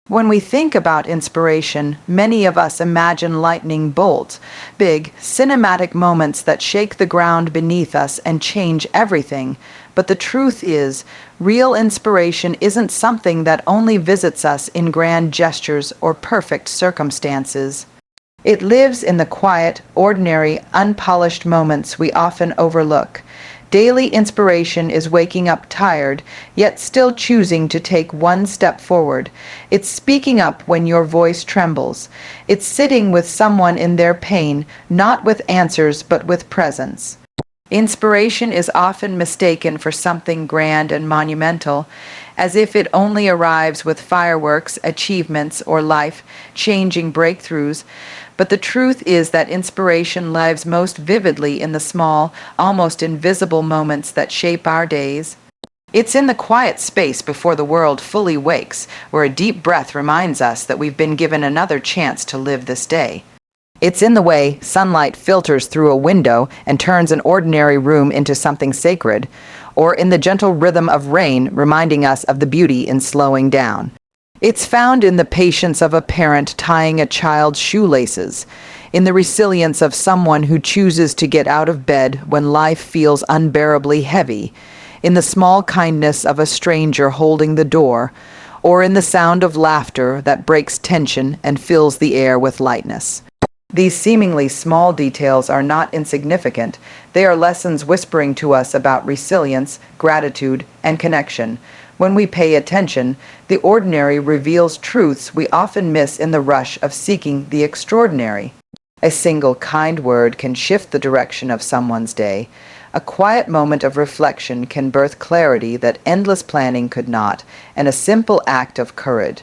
When we think about inspiration, many of us imagine lightning bolts, big, cinematic moments that shake the ground beneath us and change everything. But the truth is, real inspiration isn't something that only visits us in grand gestures or perfect circumstances. It lives in the quiet, ordinary, unpolished moments we often overlook. Daily inspiration is waking up tired, yet still choosing to take one step forward. It's speaking up when your voice trembles. It's sitting with someone in their pain, not with answers but with presence. Inspiration is often mistaken for something grand and monumental, as if it only arrives with fireworks, achievements, or life-changing breakthroughs. But the truth is that inspiration lives most vividly in the small, almost invisible moments that shape our days. It's in the quiet space before the world fully wakes, where a deep breath reminds us that we've been given another chance to live this day. It's in the way sunlight filters through a window and turns an ordinary room into something sacred, or in the gentle rhythm of rain reminding us of the beauty in slowing down. It's found in the patience of a parent tying a child's shoelaces, in the resilience of someone who chooses to get out of bed when life feels unbearably heavy, in the small kindness of a stranger holding the door, or in the sound of laughter that breaks tension and fills the air with lightness. These seemingly small details are not insignificant. They are lessons whispering to us about resilience, gratitude, and connection. When we pay attention, the ordinary reveals truths we often miss in the rush of seeking the extraordinary. A single kind word can shift the direction of someone's day. A quiet moment of reflection can birth clarity that endless planning could not, and a simple act of courage,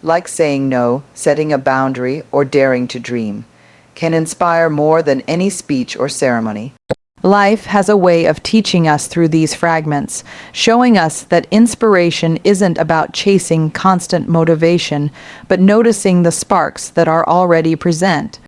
like saying no, setting a boundary, or daring to dream, can inspire more than any speech or ceremony. Life has a way of teaching us through these fragments, showing us that inspiration isn't about chasing constant motivation, but noticing the sparks that are already present.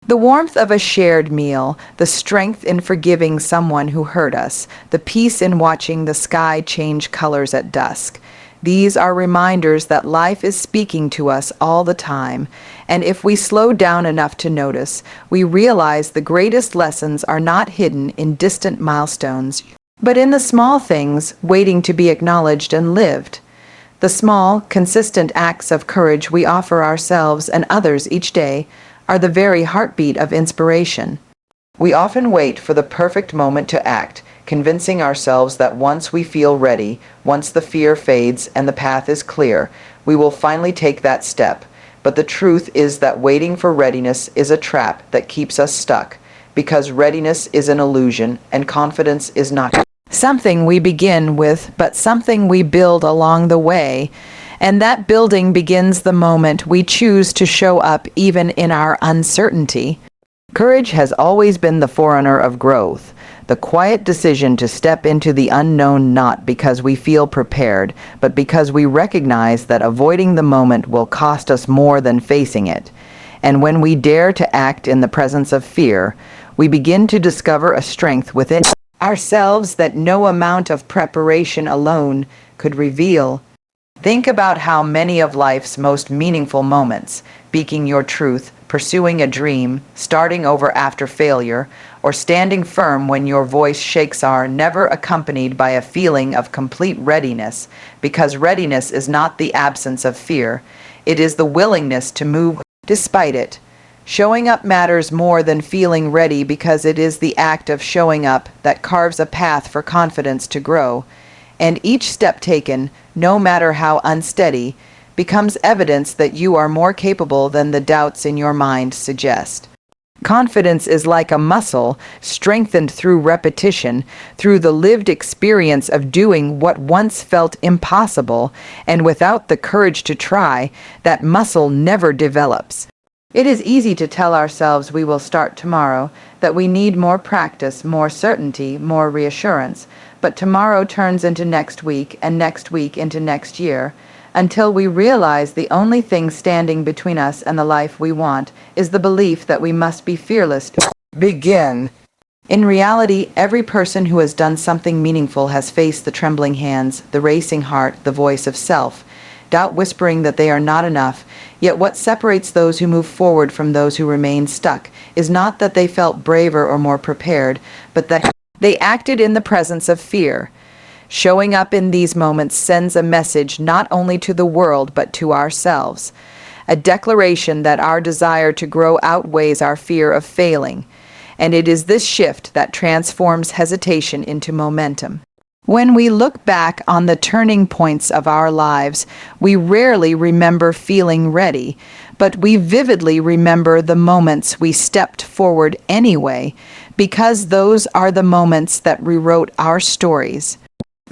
The warmth of a shared meal, the strength in forgiving someone who hurt us, the peace in watching the sky change colors at dusk. These are reminders that life is speaking to us all the time, and if we slow down enough to notice, we realize the greatest lessons are not hidden in distant milestones, but in the small things waiting to be acknowledged and lived. The small, consistent acts of courage we offer ourselves and others each day are the very heartbeat of inspiration. We often wait for the perfect moment to act, convincing ourselves that once we feel ready, once the fear fades and the path is clear, we will finally take that step. But the truth is that waiting for readiness is a trap that keeps us stuck, because readiness is an illusion and confidence is not something we begin with, but something we build along the way. And that building begins the moment we choose to show up even in our uncertainty. Courage has always been the forerunner of growth. The quiet decision to step into the unknown not because we feel prepared, but because we recognize that avoiding the moment will cost us more than facing it. And when we dare to act in the presence of fear, we begin to discover a strength within ourselves that no amount of preparation alone could reveal. Think about how many of life's most meaningful moments, speaking your truth, pursuing a dream, starting over after failure, or standing firm when your voice shakes are never accompanied by a feeling of complete readiness, because readiness is not the absence of fear, it is the willingness to move despite it. Showing up matters more than feeling ready because it is the act of showing up that carves a path for confidence to grow, and each step taken, no matter how unsteady, becomes evidence that you are more capable than the doubts in your mind suggest. Confidence is like a muscle, strengthened through repetition, through the lived experience of doing what once felt impossible, and without the courage to try, that muscle never develops. It is easy to tell ourselves we will start tomorrow, that we need more practice, more certainty, more reassurance, but tomorrow turns into next week and next week into next year, until we realize the only thing standing between us and the life we want is the belief that we must be fearless to begin. In reality, every person who has done something meaningful has faced the trembling hands, the racing heart, the voice of self. doubt whispering that they are not enough. Yet what separates those who move forward from those who remain stuck is not that they felt braver or more prepared, but that they acted in the presence of fear. Showing up in these moments sends a message not only to the world but to ourselves, a declaration that our desire to grow outweighs our fear of failing. And it is this shift that transforms hesitation into momentum. When we look back on the turning points of our lives, we rarely remember feeling ready, but we vividly remember the moments we stepped forward anyway, because those are the moments that rewrote our stories.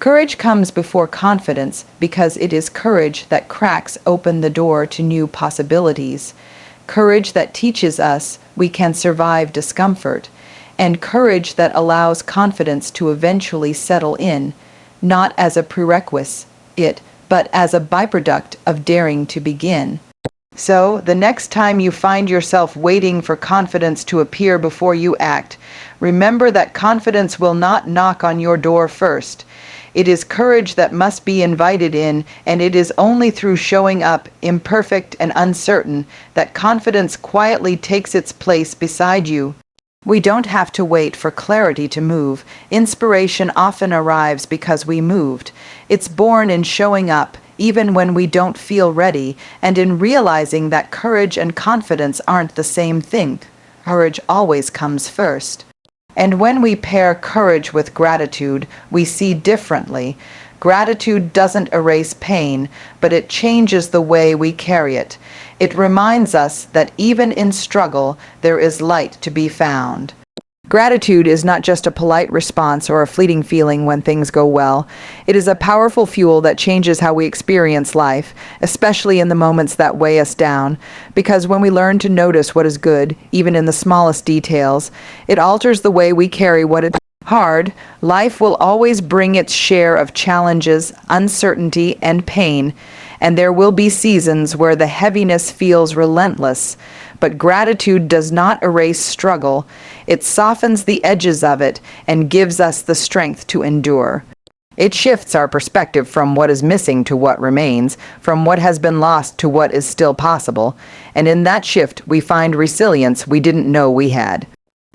Courage comes before confidence because it is courage that cracks open the door to new possibilities. Courage that teaches us we can survive discomfort, and courage that allows confidence to eventually settle in, not as a prerequisite, but as a byproduct of daring to begin. So, the next time you find yourself waiting for confidence to appear before you act, remember that confidence will not knock on your door first. It is courage that must be invited in, and it is only through showing up, imperfect and uncertain, that confidence quietly takes its place beside you. We don't have to wait for clarity to move. Inspiration often arrives because we moved. It's born in showing up, even when we don't feel ready, and in realizing that courage and confidence aren't the same thing. Courage always comes first. And when we pair courage with gratitude, we see differently. Gratitude doesn't erase pain, but it changes the way we carry it. It reminds us that even in struggle, there is light to be found. Gratitude is not just a polite response or a fleeting feeling when things go well. It is a powerful fuel that changes how we experience life, especially in the moments that weigh us down. Because when we learn to notice what is good, even in the smallest details, it alters the way we carry what is hard. Life will always bring its share of challenges, uncertainty, and pain, and there will be seasons where the heaviness feels relentless. But gratitude does not erase struggle. It softens the edges of it and gives us the strength to endure. It shifts our perspective from what is missing to what remains, from what has been lost to what is still possible. And in that shift, we find resilience we didn't know we had.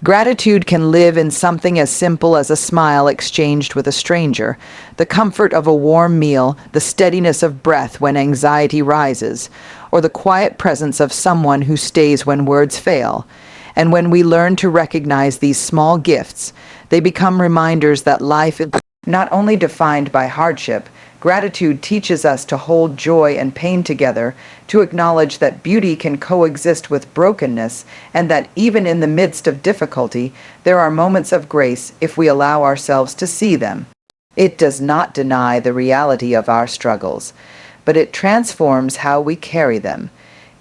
Gratitude can live in something as simple as a smile exchanged with a stranger, the comfort of a warm meal, the steadiness of breath when anxiety rises, or the quiet presence of someone who stays when words fail. And when we learn to recognize these small gifts, they become reminders that life is not only defined by hardship. Gratitude teaches us to hold joy and pain together, to acknowledge that beauty can coexist with brokenness, and that even in the midst of difficulty, there are moments of grace if we allow ourselves to see them. It does not deny the reality of our struggles, but it transforms how we carry them,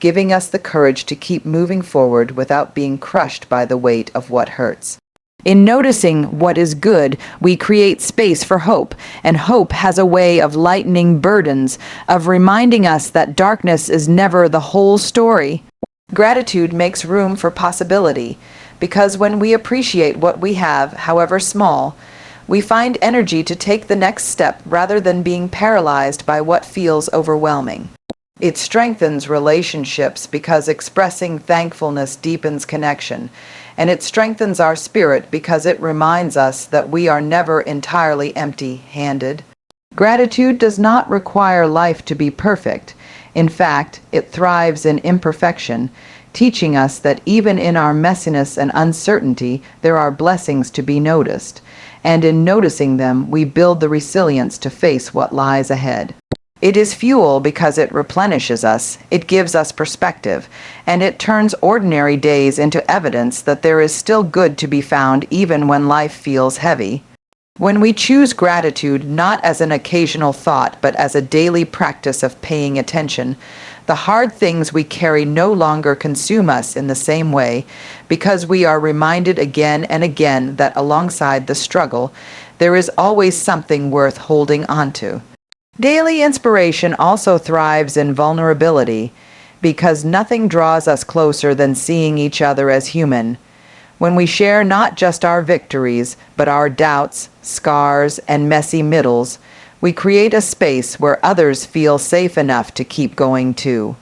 giving us the courage to keep moving forward without being crushed by the weight of what hurts. In noticing what is good, we create space for hope, and hope has a way of lightening burdens, of reminding us that darkness is never the whole story. Gratitude makes room for possibility, because when we appreciate what we have, however small, we find energy to take the next step rather than being paralyzed by what feels overwhelming. It strengthens relationships because expressing thankfulness deepens connection, and it strengthens our spirit because it reminds us that we are never entirely empty-handed. Gratitude does not require life to be perfect. In fact, it thrives in imperfection, teaching us that even in our messiness and uncertainty, there are blessings to be noticed, and in noticing them, we build the resilience to face what lies ahead. It is fuel because it replenishes us, it gives us perspective, and it turns ordinary days into evidence that there is still good to be found even when life feels heavy. When we choose gratitude not as an occasional thought but as a daily practice of paying attention, the hard things we carry no longer consume us in the same way, because we are reminded again and again that alongside the struggle, there is always something worth holding onto. Daily inspiration also thrives in vulnerability, because nothing draws us closer than seeing each other as human. When we share not just our victories, but our doubts, scars, and messy middles, We create a space where others feel safe enough to keep going too.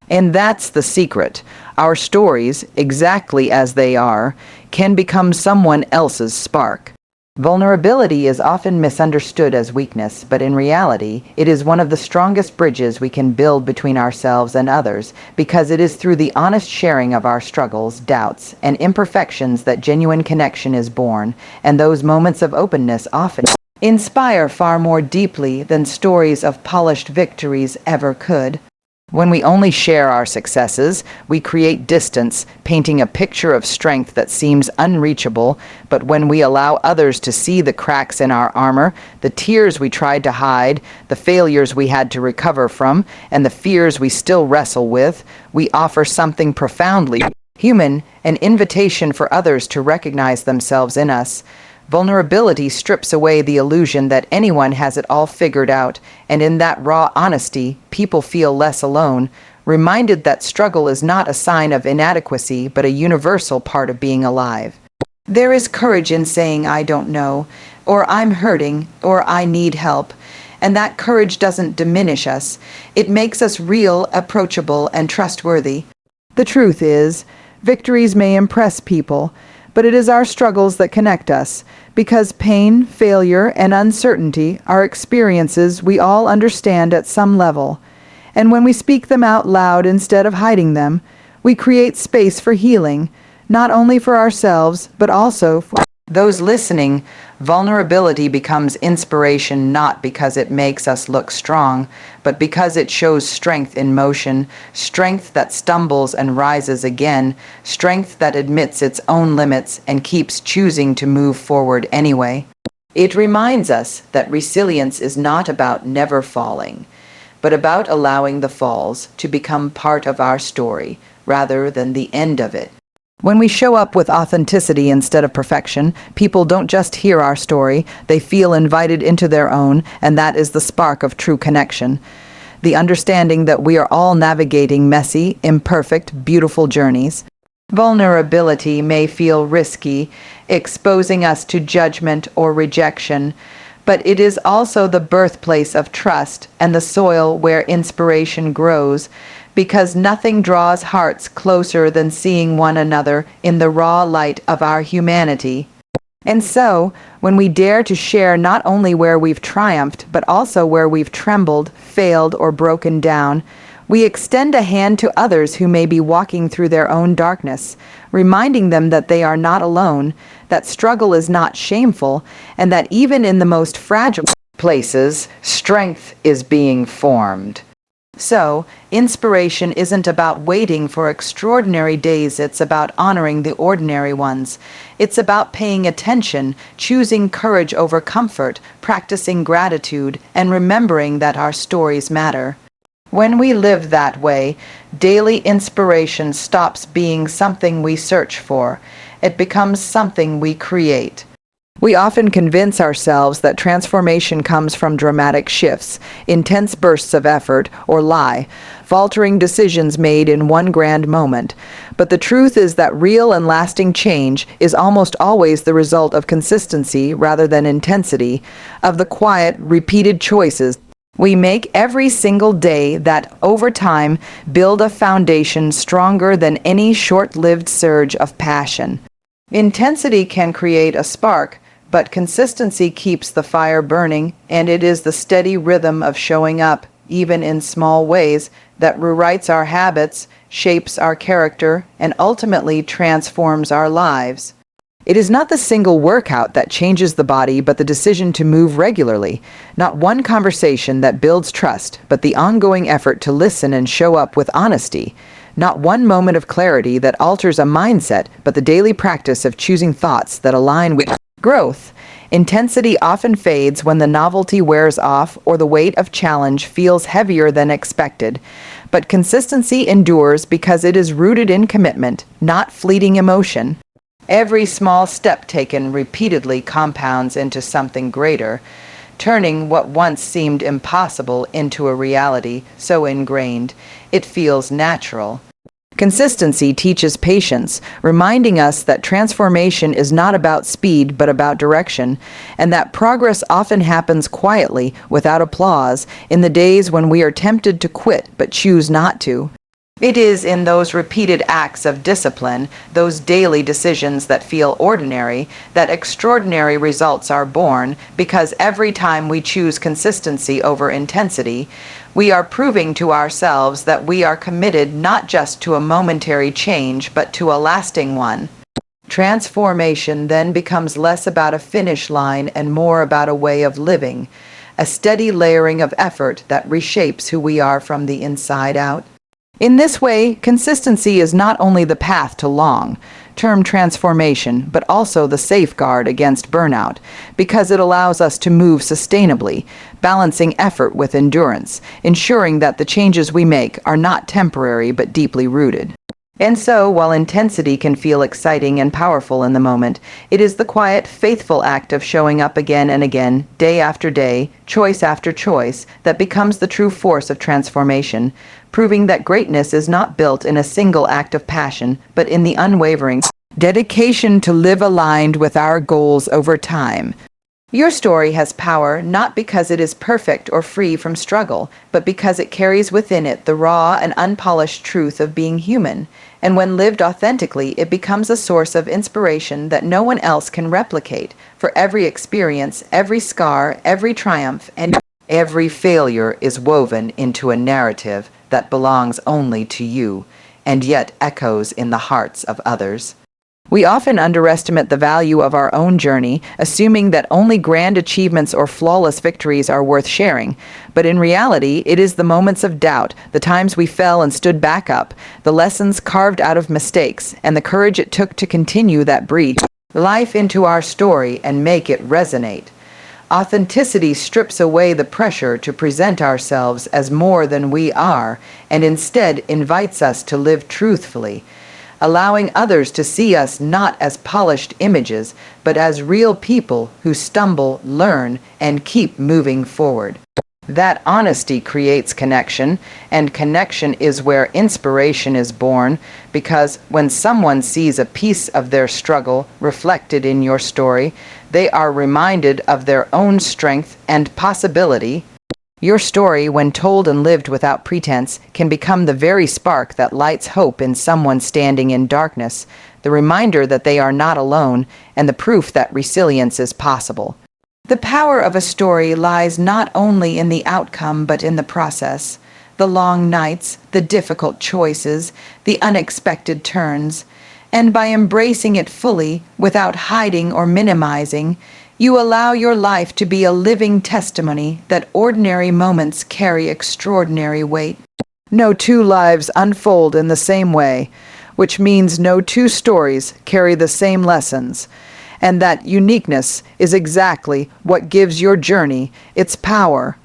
And that's the secret. Our stories, exactly as they are, can become someone else's spark. Vulnerability is often misunderstood as weakness, but in reality, it is one of the strongest bridges we can build between ourselves and others, because it is through the honest sharing of our struggles, doubts, and imperfections that genuine connection is born, and those moments of openness often inspire far more deeply than stories of polished victories ever could. When we only share our successes, we create distance, painting a picture of strength that seems unreachable. But when we allow others to see the cracks in our armor, the tears we tried to hide, the failures we had to recover from, and the fears we still wrestle with, we offer something profoundly human, an invitation for others to recognize themselves in us. Vulnerability strips away the illusion that anyone has it all figured out, and in that raw honesty, people feel less alone, reminded that struggle is not a sign of inadequacy, but a universal part of being alive. There is courage in saying, "I don't know," or "I'm hurting," or "I need help," and that courage doesn't diminish us. It makes us real, approachable, and trustworthy. The truth is, victories may impress people, but it is our struggles that connect us, because pain, failure, and uncertainty are experiences we all understand at some level. And when we speak them out loud instead of hiding them, we create space for healing, not only for ourselves, but also for those listening. Vulnerability becomes inspiration not because it makes us look strong, but because it shows strength in motion, strength that stumbles and rises again, strength that admits its own limits and keeps choosing to move forward anyway. It reminds us that resilience is not about never falling, but about allowing the falls to become part of our story rather than the end of it. When we show up with authenticity instead of perfection, people don't just hear our story, they feel invited into their own, and that is the spark of true connection. The understanding that we are all navigating messy, imperfect, beautiful journeys. Vulnerability may feel risky, exposing us to judgment or rejection, but it is also the birthplace of trust and the soil where inspiration grows, because nothing draws hearts closer than seeing one another in the raw light of our humanity. And so, when we dare to share not only where we've triumphed, but also where we've trembled, failed, or broken down, we extend a hand to others who may be walking through their own darkness, reminding them that they are not alone, that struggle is not shameful, and that even in the most fragile places, strength is being formed. So, inspiration isn't about waiting for extraordinary days, it's about honoring the ordinary ones. It's about paying attention, choosing courage over comfort, practicing gratitude, and remembering that our stories matter. When we live that way, daily inspiration stops being something we search for. It becomes something we create. We often convince ourselves that transformation comes from dramatic shifts, intense bursts of effort, or faltering decisions made in one grand moment. But the truth is that real and lasting change is almost always the result of consistency rather than intensity, of the quiet, repeated choices we make every single day that, over time, build a foundation stronger than any short-lived surge of passion. Intensity can create a spark, but consistency keeps the fire burning, and it is the steady rhythm of showing up, even in small ways, that rewrites our habits, shapes our character, and ultimately transforms our lives. It is not the single workout that changes the body, but the decision to move regularly. Not one conversation that builds trust, but the ongoing effort to listen and show up with honesty. Not one moment of clarity that alters a mindset, but the daily practice of choosing thoughts that align with growth. Intensity often fades when the novelty wears off or the weight of challenge feels heavier than expected. But consistency endures because it is rooted in commitment, not fleeting emotion. Every small step taken repeatedly compounds into something greater, turning what once seemed impossible into a reality so ingrained it feels natural. Consistency teaches patience, reminding us that transformation is not about speed but about direction, and that progress often happens quietly, without applause, in the days when we are tempted to quit but choose not to. It is in those repeated acts of discipline, those daily decisions that feel ordinary, that extraordinary results are born, because every time we choose consistency over intensity, we are proving to ourselves that we are committed not just to a momentary change, but to a lasting one. Transformation then becomes less about a finish line and more about a way of living, a steady layering of effort that reshapes who we are from the inside out. In this way, consistency is not only the path to long-term transformation, but also the safeguard against burnout, because it allows us to move sustainably, balancing effort with endurance, ensuring that the changes we make are not temporary but deeply rooted. And so, while intensity can feel exciting and powerful in the moment, it is the quiet, faithful act of showing up again and again, day after day, choice after choice, that becomes the true force of transformation, proving that greatness is not built in a single act of passion, but in the unwavering dedication to live aligned with our goals over time. Your story has power not because it is perfect or free from struggle, but because it carries within it the raw and unpolished truth of being human. And when lived authentically, it becomes a source of inspiration that no one else can replicate. For every experience, every scar, every triumph, and every failure is woven into a narrative that belongs only to you, and yet echoes in the hearts of others. We often underestimate the value of our own journey, assuming that only grand achievements or flawless victories are worth sharing. But in reality, it is the moments of doubt, the times we fell and stood back up, the lessons carved out of mistakes, and the courage it took to continue that breathe life into our story and make it resonate. Authenticity strips away the pressure to present ourselves as more than we are, and instead invites us to live truthfully, allowing others to see us not as polished images, but as real people who stumble, learn, and keep moving forward. That honesty creates connection, and connection is where inspiration is born, because when someone sees a piece of their struggle reflected in your story, they are reminded of their own strength and possibility. Your story, when told and lived without pretense, can become the very spark that lights hope in someone standing in darkness, the reminder that they are not alone, and the proof that resilience is possible. The power of a story lies not only in the outcome but in the process. The long nights, the difficult choices, the unexpected turns. And by embracing it fully, without hiding or minimizing, you allow your life to be a living testimony that ordinary moments carry extraordinary weight. No two lives unfold in the same way, which means no two stories carry the same lessons. And that uniqueness is exactly what gives your journey its power.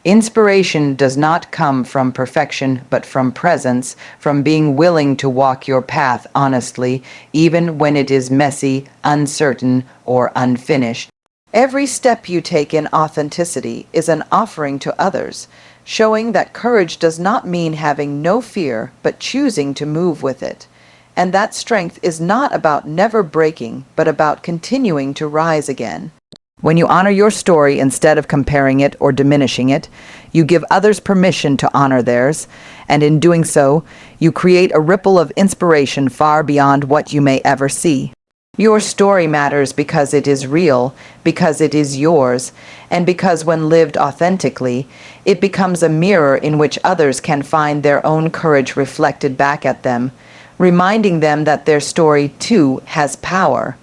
Inspiration does not come from perfection, but from presence, from being willing to walk your path honestly, even when it is messy, uncertain, or unfinished. Every step you take in authenticity is an offering to others, showing that courage does not mean having no fear, but choosing to move with it. And that strength is not about never breaking, but about continuing to rise again. When you honor your story instead of comparing it or diminishing it, you give others permission to honor theirs, and in doing so, you create a ripple of inspiration far beyond what you may ever see. Your story matters because it is real, because it is yours, and because when lived authentically, it becomes a mirror in which others can find their own courage reflected back at them, reminding them that their story too has power.